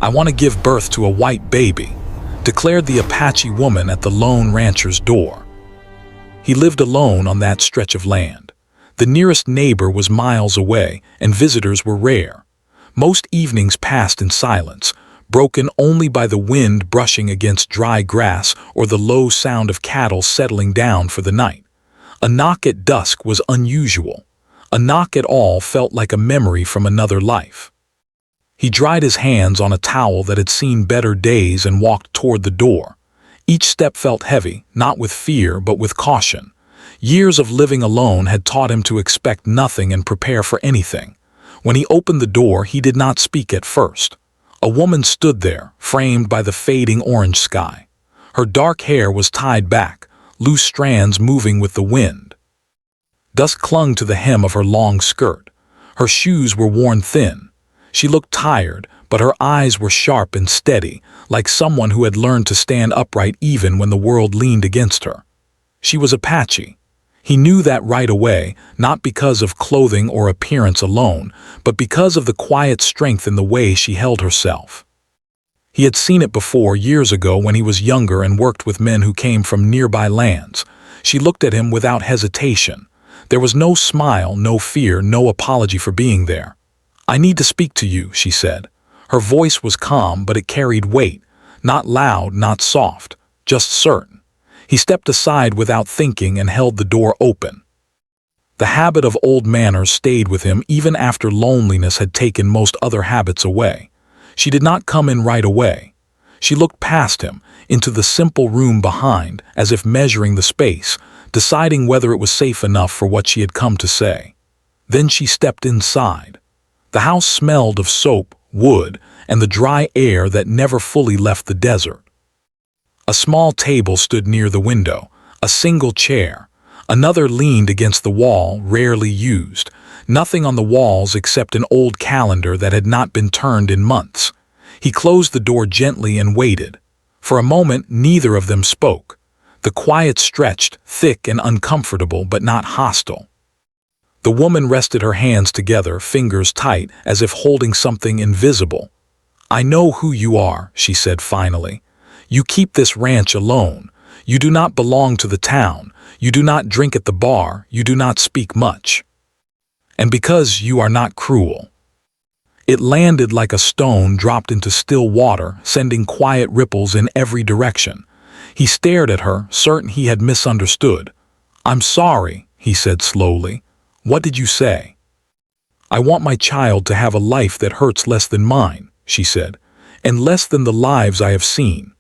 "I want to give birth to a white baby," declared the Apache woman at the lone rancher's door. He lived alone on that stretch of land. The nearest neighbor was miles away, and visitors were rare. Most evenings passed in silence, broken only by the wind brushing against dry grass or the low sound of cattle settling down for the night. A knock at dusk was unusual. A knock at all felt like a memory from another life. He dried his hands on a towel that had seen better days and walked toward the door. Each step felt heavy, not with fear but with caution. Years of living alone had taught him to expect nothing and prepare for anything. When he opened the door, he did not speak at first. A woman stood there, framed by the fading orange sky. Her dark hair was tied back, loose strands moving with the wind. Dust clung to the hem of her long skirt. Her shoes were worn thin. She looked tired, but her eyes were sharp and steady, like someone who had learned to stand upright even when the world leaned against her. She was Apache. He knew that right away, not because of clothing or appearance alone, but because of the quiet strength in the way she held herself. He had seen it before years ago when he was younger and worked with men who came from nearby lands. She looked at him without hesitation. There was no smile, no fear, no apology for being there. "I need to speak to you," she said. Her voice was calm, but it carried weight. Not loud, not soft, just certain. He stepped aside without thinking and held the door open. The habit of old manners stayed with him even after loneliness had taken most other habits away. She did not come in right away. She looked past him, into the simple room behind, as if measuring the space, deciding whether it was safe enough for what she had come to say. Then she stepped inside. The house smelled of soap, wood, and the dry air that never fully left the desert. A small table stood near the window, a single chair. Another leaned against the wall, rarely used. Nothing on the walls except an old calendar that had not been turned in months. He closed the door gently and waited. For a moment, neither of them spoke. The quiet stretched, thick and uncomfortable, but not hostile. The woman rested her hands together, fingers tight, as if holding something invisible. "I know who you are," she said finally. "You keep this ranch alone. You do not belong to the town. You do not drink at the bar. You do not speak much. And because you are not cruel." It landed like a stone dropped into still water, sending quiet ripples in every direction. He stared at her, certain he had misunderstood. "I'm sorry," he said slowly. "What did you say?" "I want my child to have a life that hurts less than mine," she said, "and less than the lives I have seen."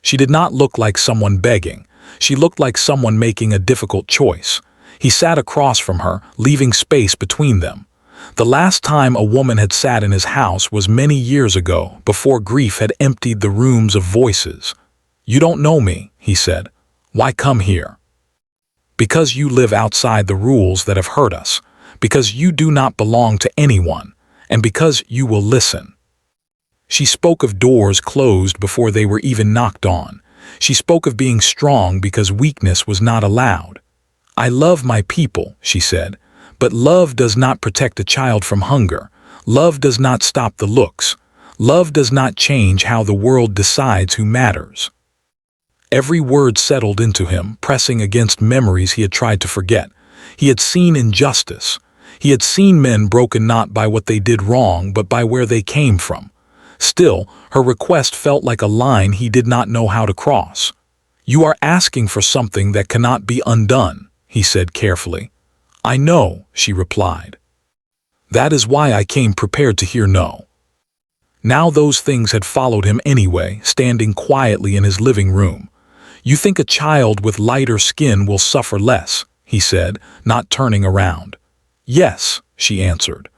She did not look like someone begging. She looked like someone making a difficult choice. He sat across from her, leaving space between them. The last time a woman had sat in his house was many years ago, before grief had emptied the rooms of voices. "You don't know me," he said. "Why come here?" "Because you live outside the rules that have hurt us, because you do not belong to anyone, and because you will listen." She spoke of doors closed before they were even knocked on. She spoke of being strong because weakness was not allowed. "I love my people," she said, "but love does not protect a child from hunger. Love does not stop the looks. Love does not change how the world decides who matters." Every word settled into him, pressing against memories he had tried to forget. He had seen injustice. He had seen men broken not by what they did wrong, but by where they came from. Still, her request felt like a line he did not know how to cross. "You are asking for something that cannot be undone," he said carefully. "I know," she replied. "That is why I came prepared to hear no." Now those things had followed him anyway, standing quietly in his living room. "You think a child with lighter skin will suffer less," he said, not turning around. "Yes," she answered.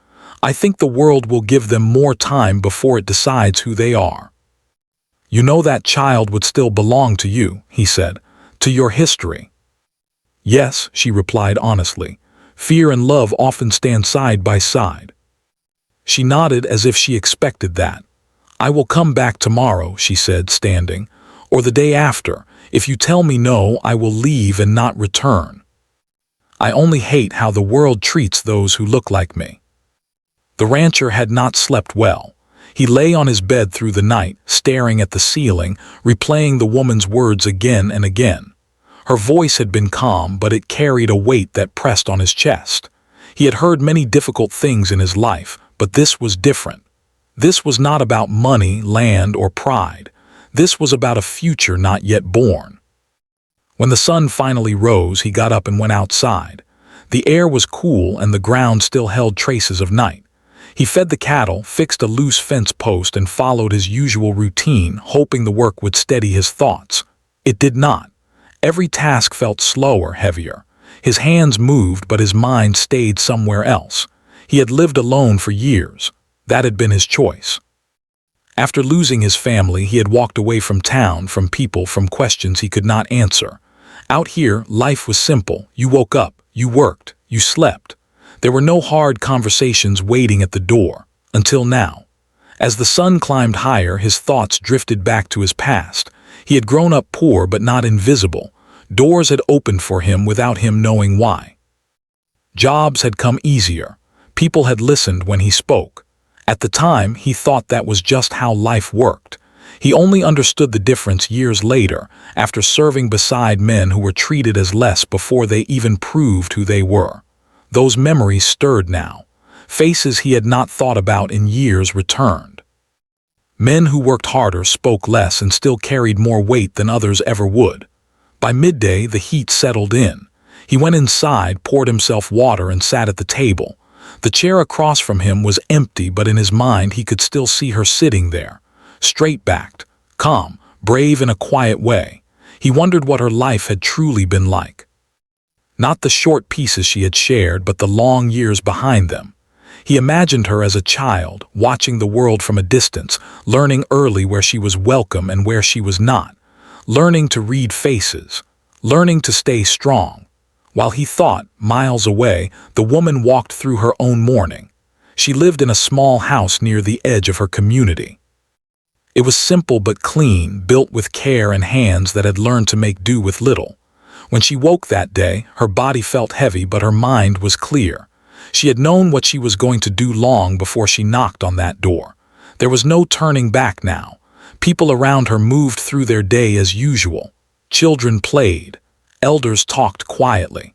"I think the world will give them more time before it decides who they are." "You know that child would still belong to you," he said, "to your history." "Yes," she replied honestly. "Fear and love often stand side by side." She nodded as if she expected that. "I will come back tomorrow," she said, standing, "or the day after. If you tell me no, I will leave and not return. I only hate how the world treats those who look like me." The rancher had not slept well. He lay on his bed through the night, staring at the ceiling, replaying the woman's words again and again. Her voice had been calm, but it carried a weight that pressed on his chest. He had heard many difficult things in his life, but this was different. This was not about money, land, or pride. This was about a future not yet born. When the sun finally rose, he got up and went outside. The air was cool and the ground still held traces of night. He fed the cattle, fixed a loose fence post, and followed his usual routine, hoping the work would steady his thoughts. It did not. Every task felt slower, heavier. His hands moved, but his mind stayed somewhere else. He had lived alone for years. That had been his choice. After losing his family, he had walked away from town, from people, from questions he could not answer. Out here, life was simple. You woke up, you worked, you slept. There were no hard conversations waiting at the door, until now. As the sun climbed higher, his thoughts drifted back to his past. He had grown up poor but not invisible. Doors had opened for him without him knowing why. Jobs had come easier. People had listened when he spoke. At the time, he thought that was just how life worked. He only understood the difference years later, after serving beside men who were treated as less before they even proved who they were. Those memories stirred now. Faces he had not thought about in years returned. Men who worked harder, spoke less, and still carried more weight than others ever would. By midday, the heat settled in. He went inside, poured himself water, and sat at the table. The chair across from him was empty, but in his mind he could still see her sitting there, straight-backed, calm, brave in a quiet way. He wondered what her life had truly been like. Not the short pieces she had shared, but the long years behind them. He imagined her as a child, watching the world from a distance, learning early where she was welcome and where she was not, learning to read faces, learning to stay strong. While he thought, miles away, the woman walked through her own mourning. She lived in a small house near the edge of her community. It was simple but clean, built with care and hands that had learned to make do with little. When she woke that day, her body felt heavy, but her mind was clear. She had known what she was going to do long before she knocked on that door. There was no turning back now. People around her moved through their day as usual. Children played. Elders talked quietly.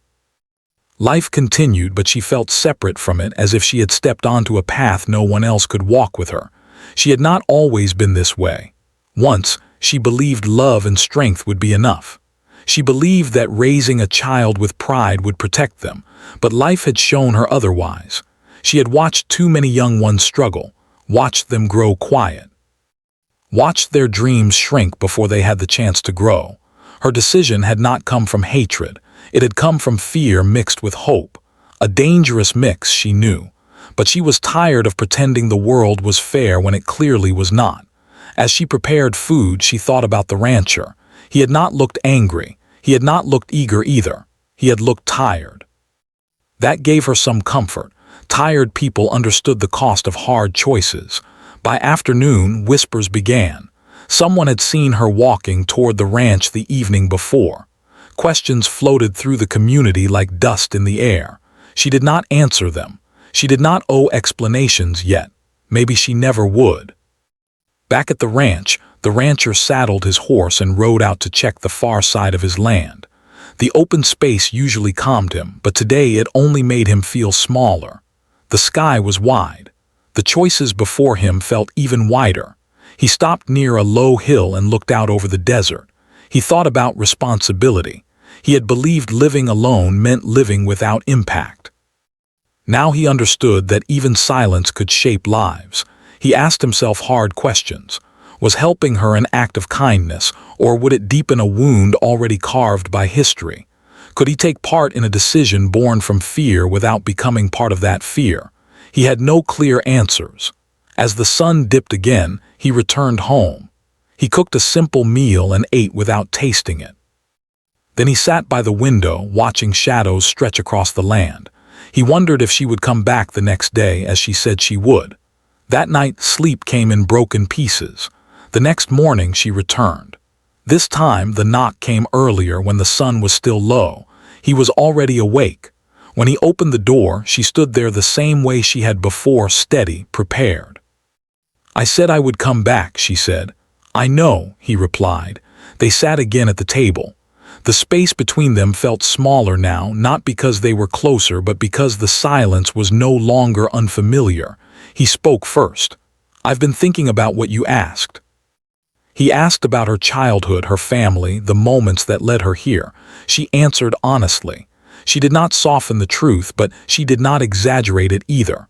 Life continued, but she felt separate from it, as if she had stepped onto a path no one else could walk with her. She had not always been this way. Once, she believed love and strength would be enough. She believed that raising a child with pride would protect them, but life had shown her otherwise. She had watched too many young ones struggle, watched them grow quiet, watched their dreams shrink before they had the chance to grow. Her decision had not come from hatred. It had come from fear mixed with hope. A dangerous mix, she knew. But she was tired of pretending the world was fair when it clearly was not. As she prepared food, she thought about the rancher. He had not looked angry. He had not looked eager either. He had looked tired. That gave her some comfort. Tired people understood the cost of hard choices. By afternoon, whispers began. Someone had seen her walking toward the ranch the evening before. Questions floated through the community like dust in the air. She did not answer them. She did not owe explanations yet. Maybe she never would. Back at the rancher saddled his horse and rode out to check the far side of his land. The open space usually calmed him, but today it only made him feel smaller. The sky was wide. The choices before him felt even wider. He stopped near a low hill and looked out over the desert. He thought about responsibility. He had believed living alone meant living without impact. Now he understood that even silence could shape lives. He asked himself hard questions. Was helping her an act of kindness, or would it deepen a wound already carved by history? Could he take part in a decision born from fear without becoming part of that fear? He had no clear answers. As the sun dipped again, he returned home. He cooked a simple meal and ate without tasting it. Then he sat by the window, watching shadows stretch across the land. He wondered if she would come back the next day, as she said she would. That night, sleep came in broken pieces. The next morning, she returned. This time, the knock came earlier when the sun was still low. He was already awake. When he opened the door, she stood there the same way she had before, steady, prepared. "I said I would come back," she said. "I know," he replied. They sat again at the table. The space between them felt smaller now, not because they were closer, but because the silence was no longer unfamiliar. He spoke first. "I've been thinking about what you asked." He asked about her childhood, her family, the moments that led her here. She answered honestly. She did not soften the truth, but she did not exaggerate it either.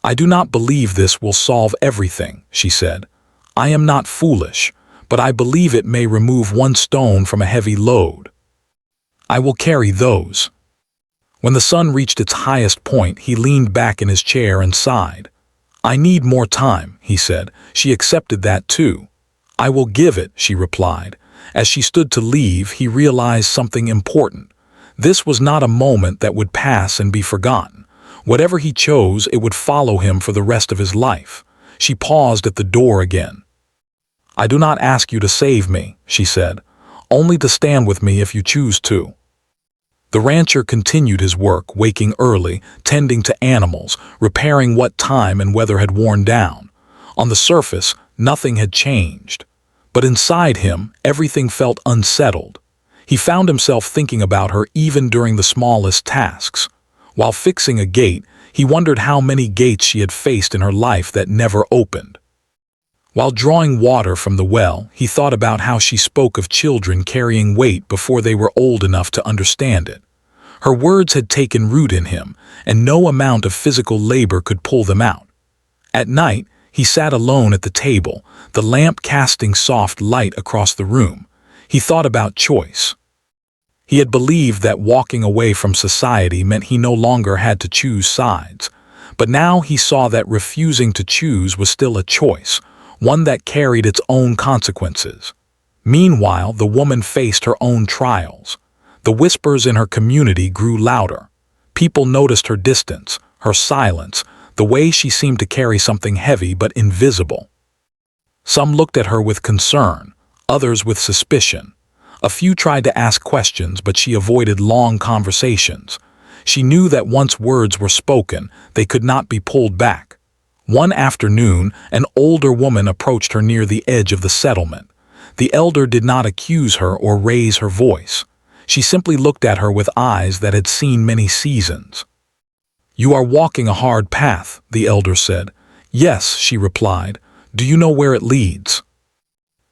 "I do not believe this will solve everything," she said. "I am not foolish, but I believe it may remove one stone from a heavy load. I will carry those." When the sun reached its highest point, he leaned back in his chair and sighed. "I need more time," he said. She accepted that too. "I will give it," she replied. As she stood to leave, he realized something important. This was not a moment that would pass and be forgotten. Whatever he chose, it would follow him for the rest of his life. She paused at the door again. "I do not ask you to save me," she said, "only to stand with me if you choose to." The rancher continued his work, waking early, tending to animals, repairing what time and weather had worn down. On the surface, nothing had changed. But inside him, everything felt unsettled. He found himself thinking about her even during the smallest tasks. While fixing a gate, he wondered how many gates she had faced in her life that never opened. While drawing water from the well, he thought about how she spoke of children carrying weight before they were old enough to understand it. Her words had taken root in him, and no amount of physical labor could pull them out. At night, he sat alone at the table, the lamp casting soft light across the room. He thought about choice. He had believed that walking away from society meant he no longer had to choose sides. But now he saw that refusing to choose was still a choice, one that carried its own consequences. Meanwhile, the woman faced her own trials. The whispers in her community grew louder. People noticed her distance, her silence, the way she seemed to carry something heavy but invisible. Some looked at her with concern, others with suspicion. A few tried to ask questions, but she avoided long conversations. She knew that once words were spoken, they could not be pulled back. One afternoon, an older woman approached her near the edge of the settlement. The elder did not accuse her or raise her voice. She simply looked at her with eyes that had seen many seasons. "You are walking a hard path," the elder said. "Yes," she replied. "Do you know where it leads?"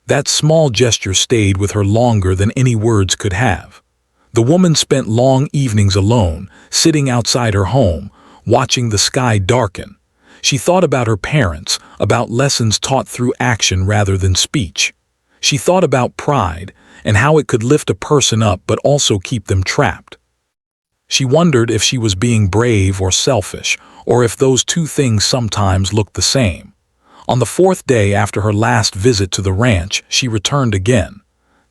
That small gesture stayed with her longer than any words could have. The woman spent long evenings alone, sitting outside her home, watching the sky darken. She thought about her parents, about lessons taught through action rather than speech. She thought about pride and how it could lift a person up but also keep them trapped. She wondered if she was being brave or selfish, or if those two things sometimes looked the same. On the fourth day after her last visit to the ranch, she returned again.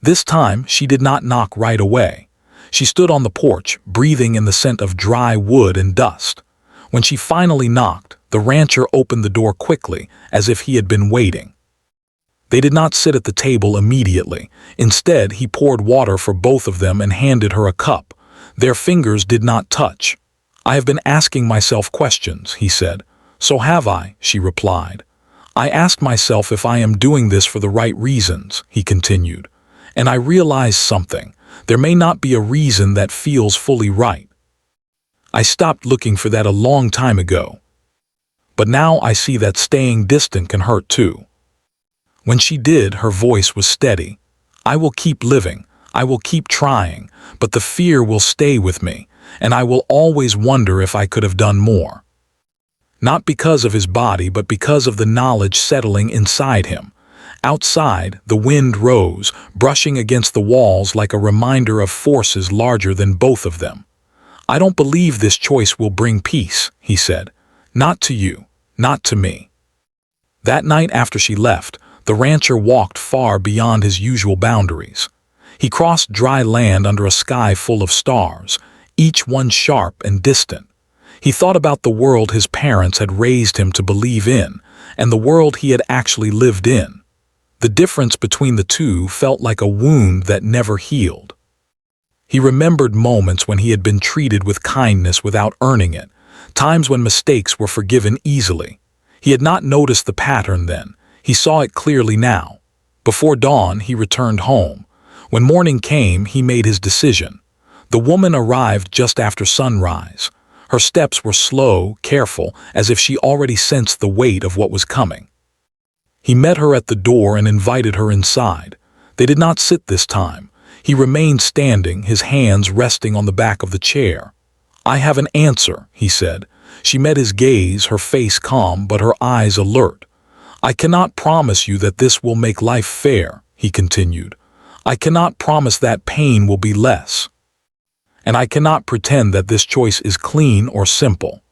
This time, she did not knock right away. She stood on the porch, breathing in the scent of dry wood and dust. When she finally knocked, the rancher opened the door quickly, as if he had been waiting. They did not sit at the table immediately. Instead, he poured water for both of them and handed her a cup. Their fingers did not touch. "I have been asking myself questions," he said. "So have I," she replied. "I asked myself if I am doing this for the right reasons," he continued. "And I realized something. There may not be a reason that feels fully right. I stopped looking for that a long time ago. But now I see that staying distant can hurt too." When she did, her voice was steady. "I will keep living. I will keep trying, but the fear will stay with me, and I will always wonder if I could have done more." Not because of his body, but because of the knowledge settling inside him. Outside, the wind rose, brushing against the walls like a reminder of forces larger than both of them. "I don't believe this choice will bring peace," he said. "Not to you, not to me." That night after she left, the rancher walked far beyond his usual boundaries. He crossed dry land under a sky full of stars, each one sharp and distant. He thought about the world his parents had raised him to believe in, and the world he had actually lived in. The difference between the two felt like a wound that never healed. He remembered moments when he had been treated with kindness without earning it, times when mistakes were forgiven easily. He had not noticed the pattern then. He saw it clearly now. Before dawn, he returned home. When morning came, he made his decision. The woman arrived just after sunrise. Her steps were slow, careful, as if she already sensed the weight of what was coming. He met her at the door and invited her inside. They did not sit this time. He remained standing, his hands resting on the back of the chair. "I have an answer," he said. She met his gaze, her face calm, but her eyes alert. "I cannot promise you that this will make life fair," he continued. "I cannot promise that pain will be less. And I cannot pretend that this choice is clean or simple.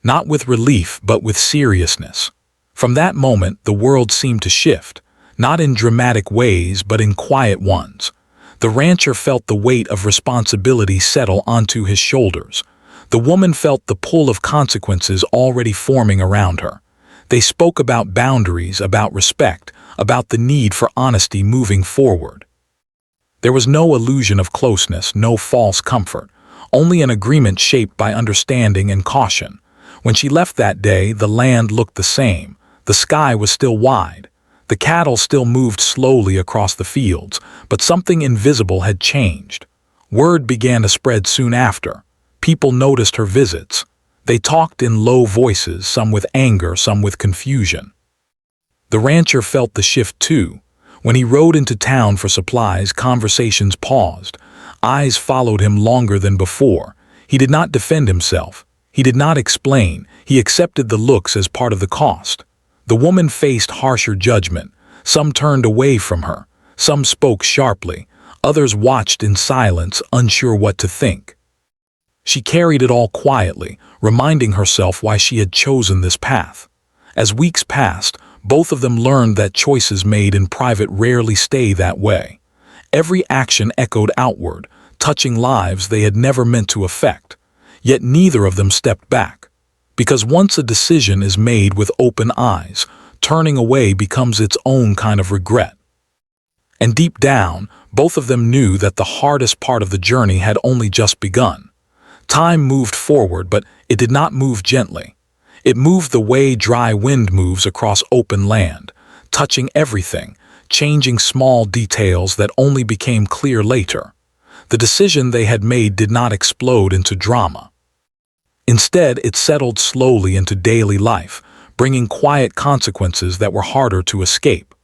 Not with relief, but with seriousness." From that moment, the world seemed to shift, not in dramatic ways, but in quiet ones. The rancher felt the weight of responsibility settle onto his shoulders. The woman felt the pull of consequences already forming around her. They spoke about boundaries, about respect, about the need for honesty moving forward. There was no illusion of closeness, no false comfort, only an agreement shaped by understanding and caution. When she left that day, the land looked the same. The sky was still wide. The cattle still moved slowly across the fields, but something invisible had changed. Word began to spread soon after. People noticed her visits. They talked in low voices, some with anger, some with confusion. The rancher felt the shift too. When he rode into town for supplies, conversations paused. Eyes followed him longer than before. He did not defend himself. He did not explain. He accepted the looks as part of the cost. The woman faced harsher judgment. Some turned away from her. Some spoke sharply. Others watched in silence, unsure what to think. She carried it all quietly, reminding herself why she had chosen this path. As weeks passed, both of them learned that choices made in private rarely stay that way. Every action echoed outward, touching lives they had never meant to affect. Yet neither of them stepped back. Because once a decision is made with open eyes, turning away becomes its own kind of regret. And deep down, both of them knew that the hardest part of the journey had only just begun. Time moved forward, but it did not move gently. It moved the way dry wind moves across open land, touching everything, changing small details that only became clear later. The decision they had made did not explode into drama. Instead, it settled slowly into daily life, bringing quiet consequences that were harder to escape.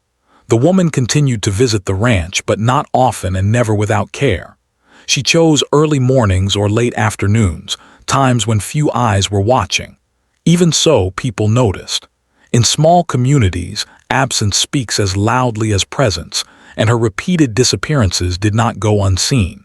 The woman continued to visit the ranch, but not often and never without care. She chose early mornings or late afternoons, times when few eyes were watching. Even so, people noticed. In small communities, absence speaks as loudly as presence, and her repeated disappearances did not go unseen.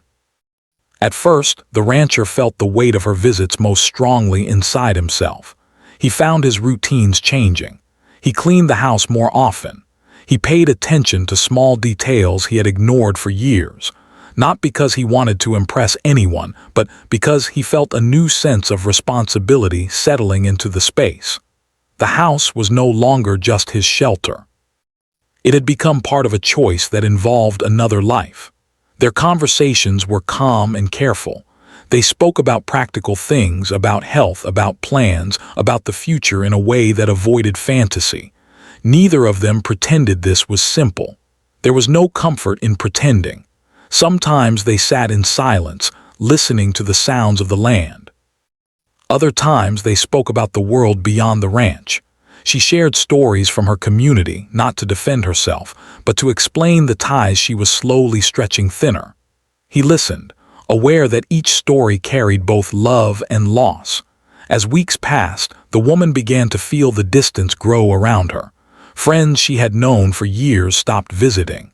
At first, the rancher felt the weight of her visits most strongly inside himself. He found his routines changing. He cleaned the house more often. He paid attention to small details he had ignored for years, not because he wanted to impress anyone, but because he felt a new sense of responsibility settling into the space. The house was no longer just his shelter. It had become part of a choice that involved another life. Their conversations were calm and careful. They spoke about practical things, about health, about plans, about the future in a way that avoided fantasy. Neither of them pretended this was simple. There was no comfort in pretending. Sometimes they sat in silence, listening to the sounds of the land. Other times they spoke about the world beyond the ranch. She shared stories from her community, not to defend herself, but to explain the ties she was slowly stretching thinner. He listened, aware that each story carried both love and loss. As weeks passed, the woman began to feel the distance grow around her. Friends she had known for years stopped visiting.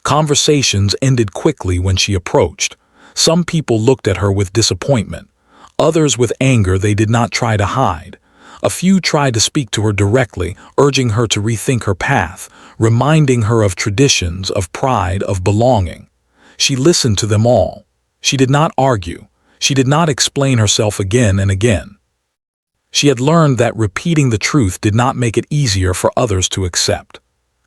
Conversations ended quickly when she approached. Some people looked at her with disappointment. Others with anger they did not try to hide. A few tried to speak to her directly, urging her to rethink her path, reminding her of traditions, of pride, of belonging. She listened to them all. She did not argue. She did not explain herself again and again. She had learned that repeating the truth did not make it easier for others to accept.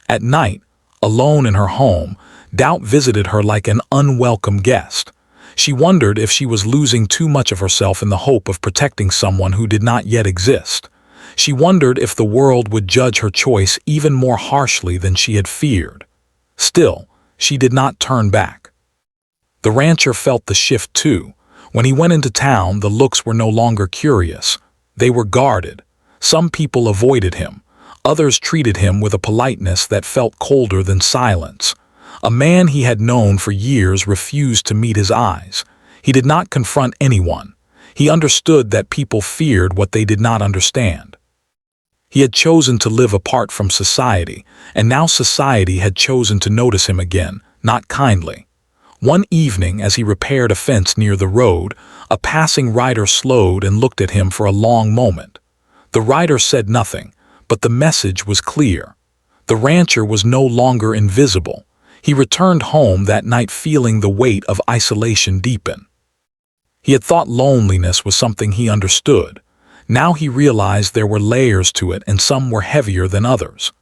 At night, alone in her home, doubt visited her like an unwelcome guest. She wondered if she was losing too much of herself in the hope of protecting someone who did not yet exist. She wondered if the world would judge her choice even more harshly than she had feared. Still, she did not turn back. The rancher felt the shift too. When he went into town, the looks were no longer curious. They were guarded. Some people avoided him. Others treated him with a politeness that felt colder than silence. A man he had known for years refused to meet his eyes. He did not confront anyone. He understood that people feared what they did not understand. He had chosen to live apart from society, and now society had chosen to notice him again, not kindly. One evening, as he repaired a fence near the road, a passing rider slowed and looked at him for a long moment. The rider said nothing, but the message was clear. The rancher was no longer invisible. He returned home that night feeling the weight of isolation deepen. He had thought loneliness was something he understood. Now he realized there were layers to it, and some were heavier than others.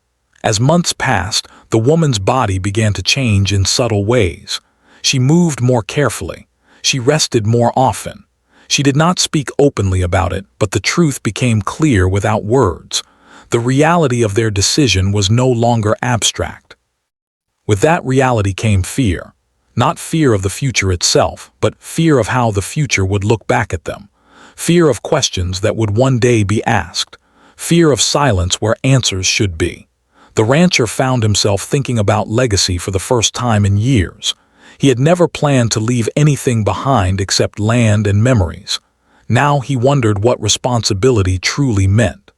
As months passed, the woman's body began to change in subtle ways. She moved more carefully. She rested more often. She did not speak openly about it, but the truth became clear without words. The reality of their decision was no longer abstract. With that reality came fear. Not fear of the future itself, but fear of how the future would look back at them. Fear of questions that would one day be asked. Fear of silence where answers should be. The rancher found himself thinking about legacy for the first time in years. He had never planned to leave anything behind except land and memories. Now he wondered what responsibility truly meant.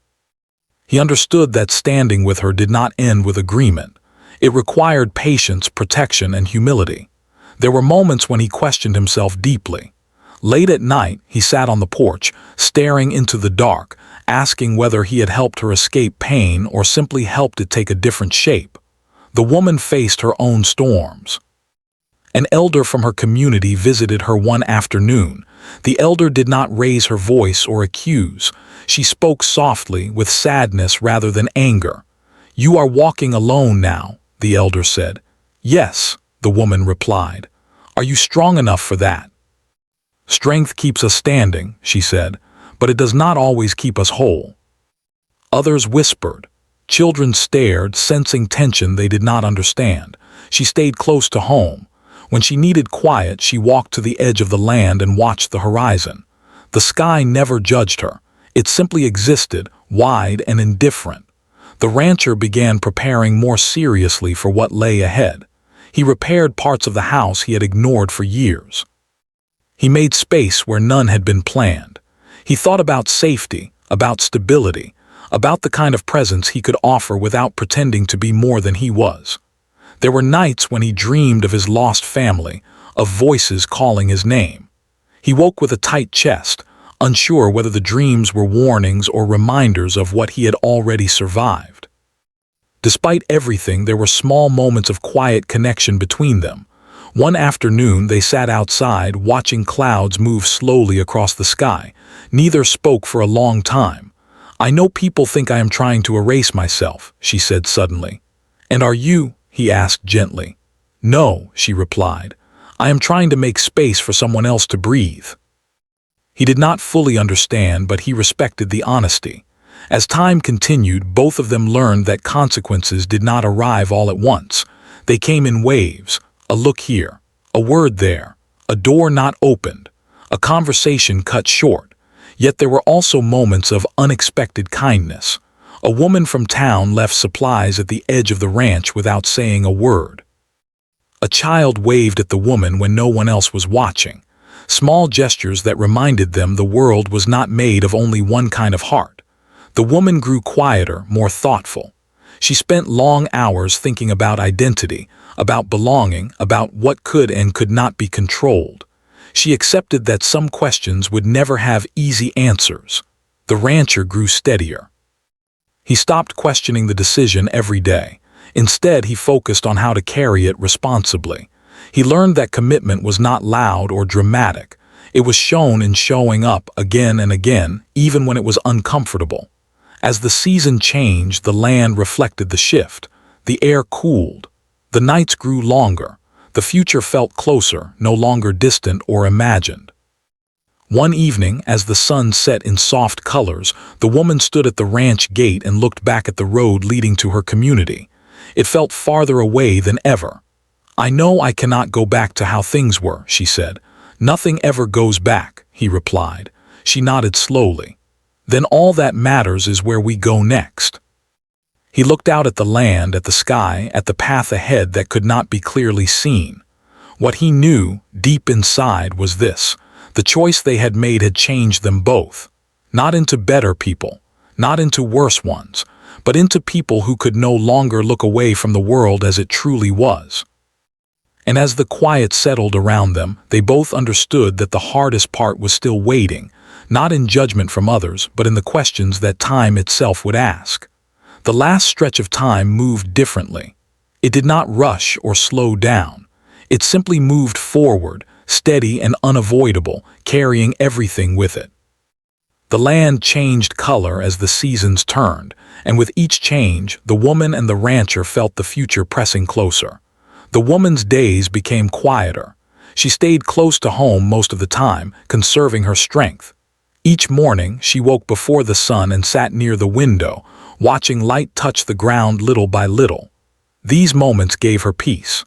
He understood that standing with her did not end with agreement. It required patience, protection, and humility. There were moments when he questioned himself deeply. Late at night, he sat on the porch, staring into the dark, asking whether he had helped her escape pain or simply helped it take a different shape. The woman faced her own storms. An elder from her community visited her one afternoon. The elder did not raise her voice or accuse. She spoke softly, with sadness rather than anger. "You are walking alone now," the elder said. "Yes," the woman replied. "Are you strong enough for that?" "Strength keeps us standing," she said, "but it does not always keep us whole." Others whispered. Children stared, sensing tension they did not understand. She stayed close to home. When she needed quiet, she walked to the edge of the land and watched the horizon. The sky never judged her. It simply existed, wide and indifferent. The rancher began preparing more seriously for what lay ahead. He repaired parts of the house he had ignored for years. He made space where none had been planned. He thought about safety, about stability, about the kind of presence he could offer without pretending to be more than he was. There were nights when he dreamed of his lost family, of voices calling his name. He woke with a tight chest, unsure whether the dreams were warnings or reminders of what he had already survived. Despite everything, there were small moments of quiet connection between them. One afternoon, they sat outside, watching clouds move slowly across the sky. Neither spoke for a long time. "I know people think I am trying to erase myself," she said suddenly. "And are you?" he asked gently. "No," she replied. "I am trying to make space for someone else to breathe." He did not fully understand, but he respected the honesty. As time continued, both of them learned that consequences did not arrive all at once. They came in waves. A look here, a word there, a door not opened, a conversation cut short. Yet there were also moments of unexpected kindness. A woman from town left supplies at the edge of the ranch without saying a word. A child waved at the woman when no one else was watching. Small gestures that reminded them the world was not made of only one kind of heart. The woman grew quieter, more thoughtful. She spent long hours thinking about identity, about belonging, about what could and could not be controlled. She accepted that some questions would never have easy answers. The rancher grew steadier. He stopped questioning the decision every day. Instead, he focused on how to carry it responsibly. He learned that commitment was not loud or dramatic. It was shown in showing up again and again, even when it was uncomfortable. As the season changed, the land reflected the shift. The air cooled. The nights grew longer. The future felt closer, no longer distant or imagined. One evening, as the sun set in soft colors, the woman stood at the ranch gate and looked back at the road leading to her community. It felt farther away than ever. "I know I cannot go back to how things were," she said. "Nothing ever goes back," he replied. She nodded slowly. "Then all that matters is where we go next." He looked out at the land, at the sky, at the path ahead that could not be clearly seen. What he knew, deep inside, was this: the choice they had made had changed them both. Not into better people, not into worse ones, but into people who could no longer look away from the world as it truly was. And as the quiet settled around them, they both understood that the hardest part was still waiting, not in judgment from others, but in the questions that time itself would ask. The last stretch of time moved differently. It did not rush or slow down. It simply moved forward, steady and unavoidable, carrying everything with it. The land changed color as the seasons turned, and with each change, the woman and the rancher felt the future pressing closer. The woman's days became quieter. She stayed close to home most of the time, conserving her strength. Each morning, she woke before the sun and sat near the window, watching light touch the ground little by little. These moments gave her peace.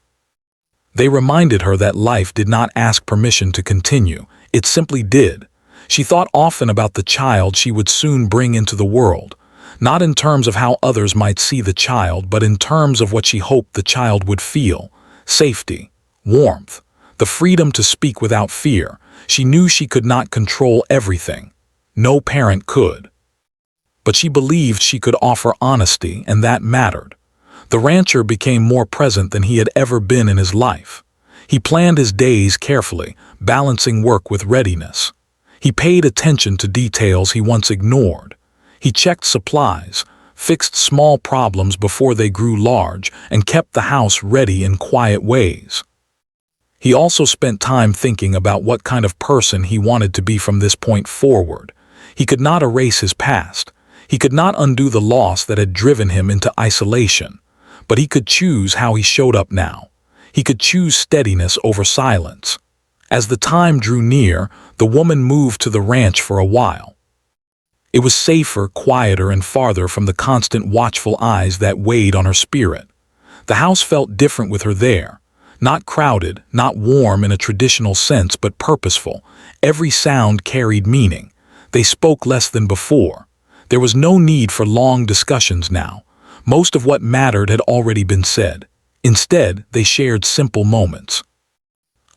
They reminded her that life did not ask permission to continue, it simply did. She thought often about the child she would soon bring into the world, not in terms of how others might see the child, but in terms of what she hoped the child would feel: safety, warmth, the freedom to speak without fear. She knew she could not control everything. No parent could. But she believed she could offer honesty, and that mattered. The rancher became more present than he had ever been in his life. He planned his days carefully, balancing work with readiness. He paid attention to details he once ignored. He checked supplies, fixed small problems before they grew large, and kept the house ready in quiet ways. He also spent time thinking about what kind of person he wanted to be from this point forward. He could not erase his past. He could not undo the loss that had driven him into isolation. But he could choose how he showed up now. He could choose steadiness over silence. As the time drew near, the woman moved to the ranch for a while. It was safer, quieter, and farther from the constant watchful eyes that weighed on her spirit. The house felt different with her there. Not crowded, not warm in a traditional sense, but purposeful. Every sound carried meaning. They spoke less than before. There was no need for long discussions now. Most of what mattered had already been said. Instead, they shared simple moments.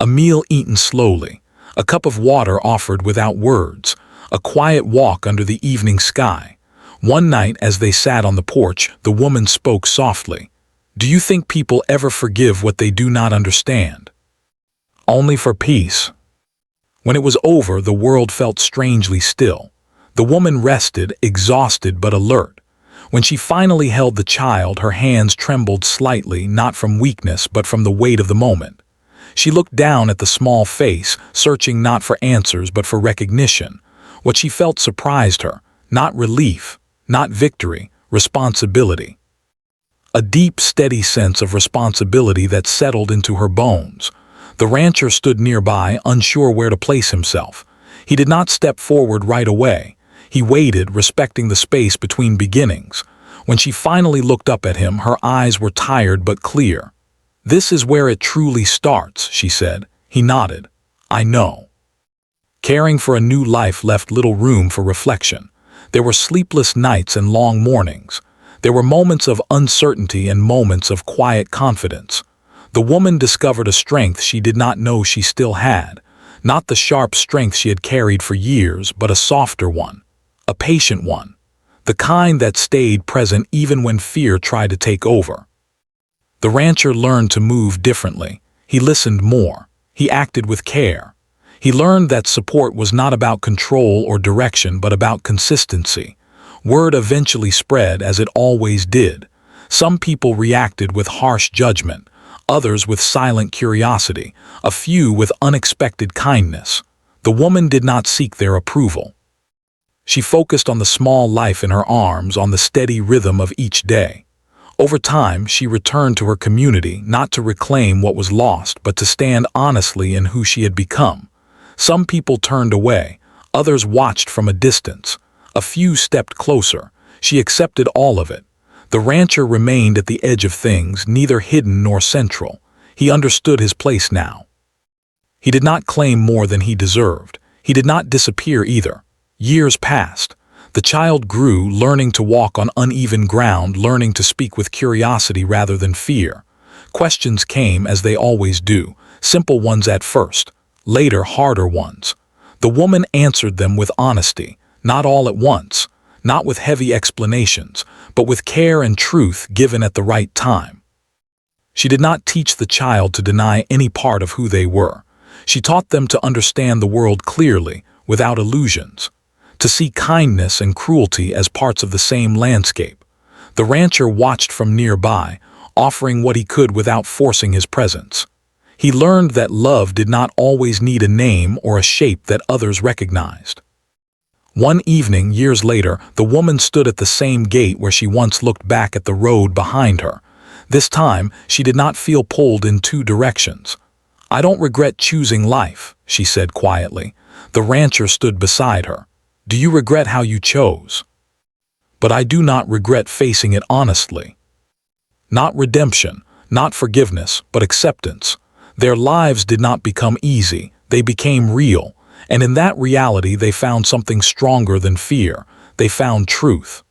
A meal eaten slowly, a cup of water offered without words, a quiet walk under the evening sky. One night, as they sat on the porch, the woman spoke softly. "Do you think people ever forgive what they do not understand?" "Only for peace." When it was over, the world felt strangely still. The woman rested, exhausted but alert. When she finally held the child, her hands trembled slightly, not from weakness but from the weight of the moment. She looked down at the small face, searching not for answers but for recognition. What she felt surprised her, not relief, not victory, responsibility. A deep, steady sense of responsibility that settled into her bones. The rancher stood nearby, unsure where to place himself. He did not step forward right away. He waited, respecting the space between beginnings. When she finally looked up at him, her eyes were tired but clear. "This is where it truly starts," she said. He nodded. "I know." Caring for a new life left little room for reflection. There were sleepless nights and long mornings. There were moments of uncertainty and moments of quiet confidence. The woman discovered a strength she did not know she still had. Not the sharp strength she had carried for years, but a softer one. A patient one. The kind that stayed present even when fear tried to take over. The rancher learned to move differently. He listened more. He acted with care. He learned that support was not about control or direction, but about consistency. Word eventually spread, as it always did. Some people reacted with harsh judgment, others with silent curiosity, a few with unexpected kindness. The woman did not seek their approval. She focused on the small life in her arms, on the steady rhythm of each day. Over time, she returned to her community, not to reclaim what was lost, but to stand honestly in who she had become. Some people turned away, others watched from a distance. A few stepped closer. She accepted all of it. The rancher remained at the edge of things, neither hidden nor central. He understood his place now. He did not claim more than he deserved. He did not disappear either. Years passed. The child grew, learning to walk on uneven ground, learning to speak with curiosity rather than fear. Questions came, as they always do, simple ones at first, later harder ones. The woman answered them with honesty, not all at once, not with heavy explanations, but with care and truth given at the right time. She did not teach the child to deny any part of who they were. She taught them to understand the world clearly, without illusions, to see kindness and cruelty as parts of the same landscape. The rancher watched from nearby, offering what he could without forcing his presence. He learned that love did not always need a name or a shape that others recognized. One evening, years later, the woman stood at the same gate where she once looked back at the road behind her. This time, she did not feel pulled in two directions. "I don't regret choosing life," she said quietly. The rancher stood beside her. "Do you regret how you chose?" "But I do not regret facing it honestly." Not redemption, not forgiveness, but acceptance. Their lives did not become easy, they became real, and in that reality they found something stronger than fear. They found truth.